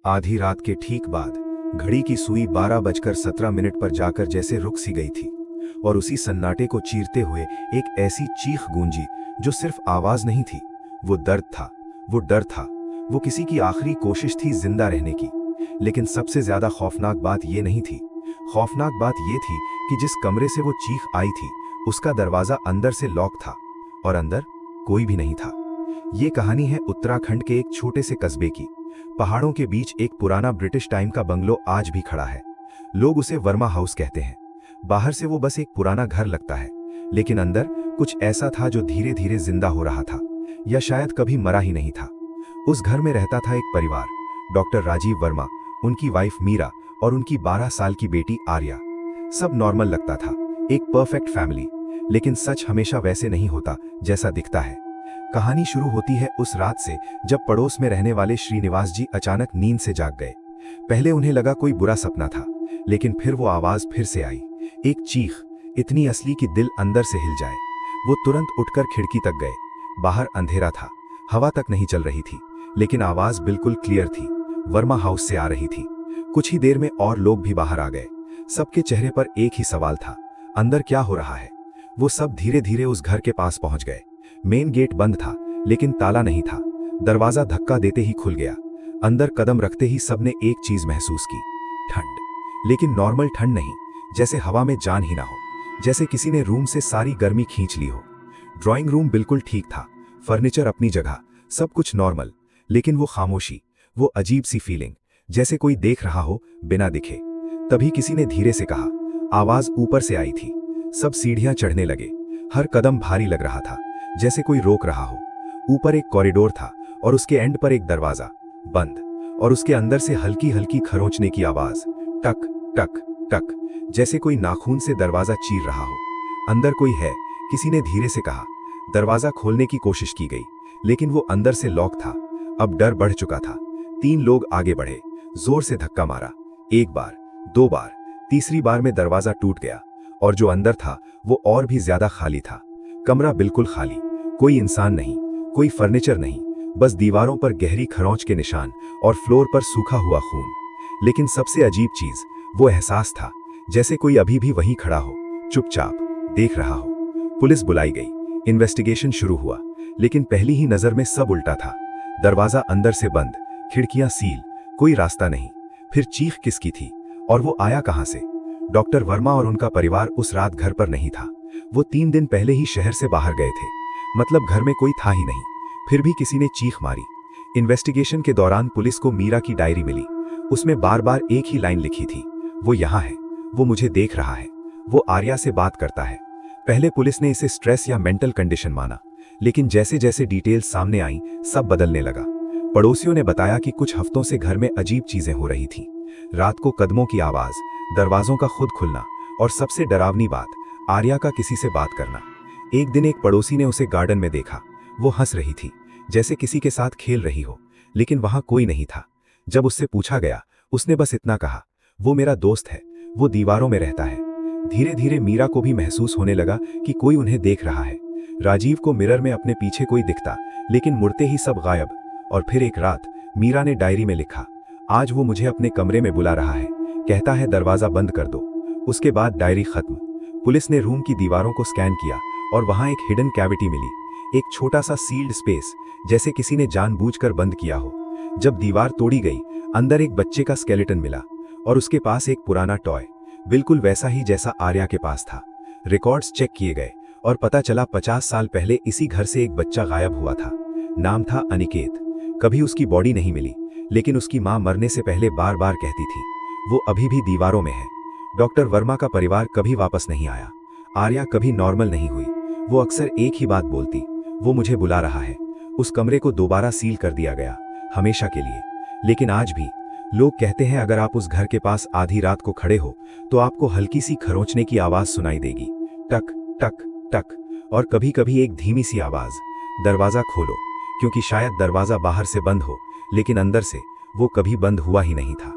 आधी रात के ठीक बाद घड़ी की सुई 12:17 पर जाकर जैसे रुक सी गई थी और उसी सन्नाटे को चीरते हुए एक ऐसी चीख गूंजी जो सिर्फ आवाज नहीं थी, वो दर्द था, वो डर था, वो किसी की आखिरी कोशिश थी जिंदा रहने की। लेकिन सबसे ज्यादा खौफनाक बात ये नहीं थी। खौफनाक बात ये थी कि जिस कमरे से वो चीख आई थी उसका दरवाजा अंदर से लॉक था और अंदर कोई भी नहीं था। ये कहानी है उत्तराखंड के एक छोटे से कस्बे की। पहाड़ों के बीच एक पुराना ब्रिटिश टाइम का बंगलो आज भी खड़ा है। लोग उसे वर्मा हाउस कहते हैं। बाहर से वो बस एक पुराना घर लगता है, लेकिन अंदर कुछ ऐसा था जो धीरे धीरे जिंदा हो रहा था, या शायद कभी मरा ही नहीं था। उस घर में रहता था एक परिवार, डॉक्टर राजीव वर्मा, उनकी वाइफ मीरा और उनकी 12 साल की बेटी आर्या। सब नॉर्मल लगता था, एक परफेक्ट फैमिली। लेकिन सच हमेशा वैसे नहीं होता जैसा दिखता है। कहानी शुरू होती है उस रात से जब पड़ोस में रहने वाले श्रीनिवास जी अचानक नींद से जाग गए। पहले उन्हें लगा कोई बुरा सपना था, लेकिन फिर वो आवाज फिर से आई, एक चीख, इतनी असली कि दिल अंदर से हिल जाए। वो तुरंत उठकर खिड़की तक गए। बाहर अंधेरा था, हवा तक नहीं चल रही थी, लेकिन आवाज बिल्कुल क्लियर थी, वर्मा हाउस से आ रही थी। कुछ ही देर में और लोग भी बाहर आ गए। सबके चेहरे पर एक ही सवाल था, अंदर क्या हो रहा है। वो सब धीरे धीरे उस घर के पास पहुंच गए। मेन गेट बंद था, लेकिन ताला नहीं था। दरवाजा धक्का देते ही खुल गया। अंदर कदम रखते ही सबने एक चीज महसूस की, ठंड। लेकिन नॉर्मल ठंड नहीं, जैसे हवा में जान ही ना हो, जैसे किसी ने रूम से सारी गर्मी खींच ली हो। ड्राइंग रूम बिल्कुल ठीक था, फर्नीचर अपनी जगह, सब कुछ नॉर्मल, लेकिन वो खामोशी, वो अजीब सी फीलिंग, जैसे कोई देख रहा हो बिना दिखे। तभी किसी ने धीरे से कहा, आवाज ऊपर से आई थी। सब सीढ़ियां चढ़ने लगे। हर कदम भारी लग रहा था, जैसे कोई रोक रहा हो। ऊपर एक कॉरिडोर था और उसके एंड पर एक दरवाजा बंद, और उसके अंदर से हल्की हल्की खरोंचने की आवाज, टक टक टक, जैसे कोई नाखून से दरवाजा चीर रहा हो। अंदर कोई है, किसी ने धीरे से कहा। दरवाजा खोलने की कोशिश की गई, लेकिन वो अंदर से लॉक था। अब डर बढ़ चुका था। 3 लोग आगे बढ़े, जोर से धक्का मारा। 1 बार, 2 बार, तीसरी बार में दरवाजा टूट गया और जो अंदर था वो और भी ज्यादा खाली था। कमरा बिल्कुल खाली, कोई इंसान नहीं, कोई फर्नीचर नहीं, बस दीवारों पर गहरी खरोंच के निशान और फ्लोर पर सूखा हुआ खून। लेकिन सबसे अजीब चीज वो एहसास था, जैसे कोई अभी भी वहीं खड़ा हो, चुपचाप देख रहा हो। पुलिस बुलाई गई, इन्वेस्टिगेशन शुरू हुआ, लेकिन पहली ही नजर में सब उल्टा था। दरवाजा अंदर से बंद, खिड़कियां सील, कोई रास्ता नहीं। फिर चीख किसकी थी और वो आया कहां से? डॉक्टर वर्मा और उनका परिवार उस रात घर पर नहीं था। वो 3 दिन पहले ही शहर से बाहर गए थे, मतलब घर में कोई था ही नहीं। फिर भी किसी ने चीख मारी। इन्वेस्टिगेशन के दौरान पुलिस को मीरा की डायरी मिली। उसमें बार बार एक ही लाइन लिखी थी, वो यहाँ है, वो मुझे देख रहा है, वो आर्या से बात करता है। पहले पुलिस ने इसे स्ट्रेस या मेंटल कंडीशन माना, लेकिन जैसे जैसे डिटेल्स सामने आई सब बदलने लगा। पड़ोसियों ने बताया कि कुछ हफ्तों से घर में अजीब चीजें हो रही थी। रात को कदमों की आवाज, दरवाजों का खुद खुलना, और सबसे डरावनी बात, आर्या का किसी से बात करना। एक दिन एक पड़ोसी ने उसे गार्डन में देखा। वो हंस रही थी, जैसे किसी के साथ खेल रही हो, लेकिन वहां कोई नहीं था। जब उससे पूछा गया, उसने बस इतना कहा, वो मेरा दोस्त है, वो दीवारों में रहता है। धीरे धीरे मीरा को भी महसूस होने लगा कि कोई उन्हें देख रहा है। राजीव को मिरर में अपने पीछे कोई दिखता, लेकिन मुड़ते ही सब गायब। और फिर एक रात मीरा ने डायरी में लिखा, आज वो मुझे अपने कमरे में बुला रहा है, कहता है दरवाजा बंद कर दो। उसके बाद डायरी खत्म। पुलिस ने रूम की दीवारों को स्कैन किया और वहां एक हिडन कैविटी मिली, एक छोटा सा सील्ड स्पेस, जैसे किसी ने जानबूझकर बंद किया हो। जब दीवार तोड़ी गई, अंदर एक बच्चे का स्केलेटन मिला और उसके पास एक पुराना टॉय, बिल्कुल वैसा ही जैसा आर्या के पास था। रिकॉर्ड्स चेक किए गए और पता चला 50 साल पहले इसी घर से एक बच्चा गायब हुआ था। नाम था अनिकेत। कभी उसकी बॉडी नहीं मिली, लेकिन उसकी मां मरने से पहले बार बार कहती थी, वो अभी भी दीवारों में है। डॉक्टर वर्मा का परिवार कभी वापस नहीं आया। आर्या कभी नॉर्मल नहीं हुई। वो अक्सर एक ही बात बोलती, वो मुझे बुला रहा है। उस कमरे को दोबारा सील कर दिया गया, हमेशा के लिए। लेकिन आज भी लोग कहते हैं अगर आप उस घर के पास आधी रात को खड़े हो तो आपको हल्की सी खरोंचने की आवाज सुनाई देगी, टक टक टक, और कभी कभी एक धीमी सी आवाज, दरवाजा खोलो, क्योंकि शायद दरवाजा बाहर से बंद हो, लेकिन अंदर से वो कभी बंद हुआ ही नहीं था।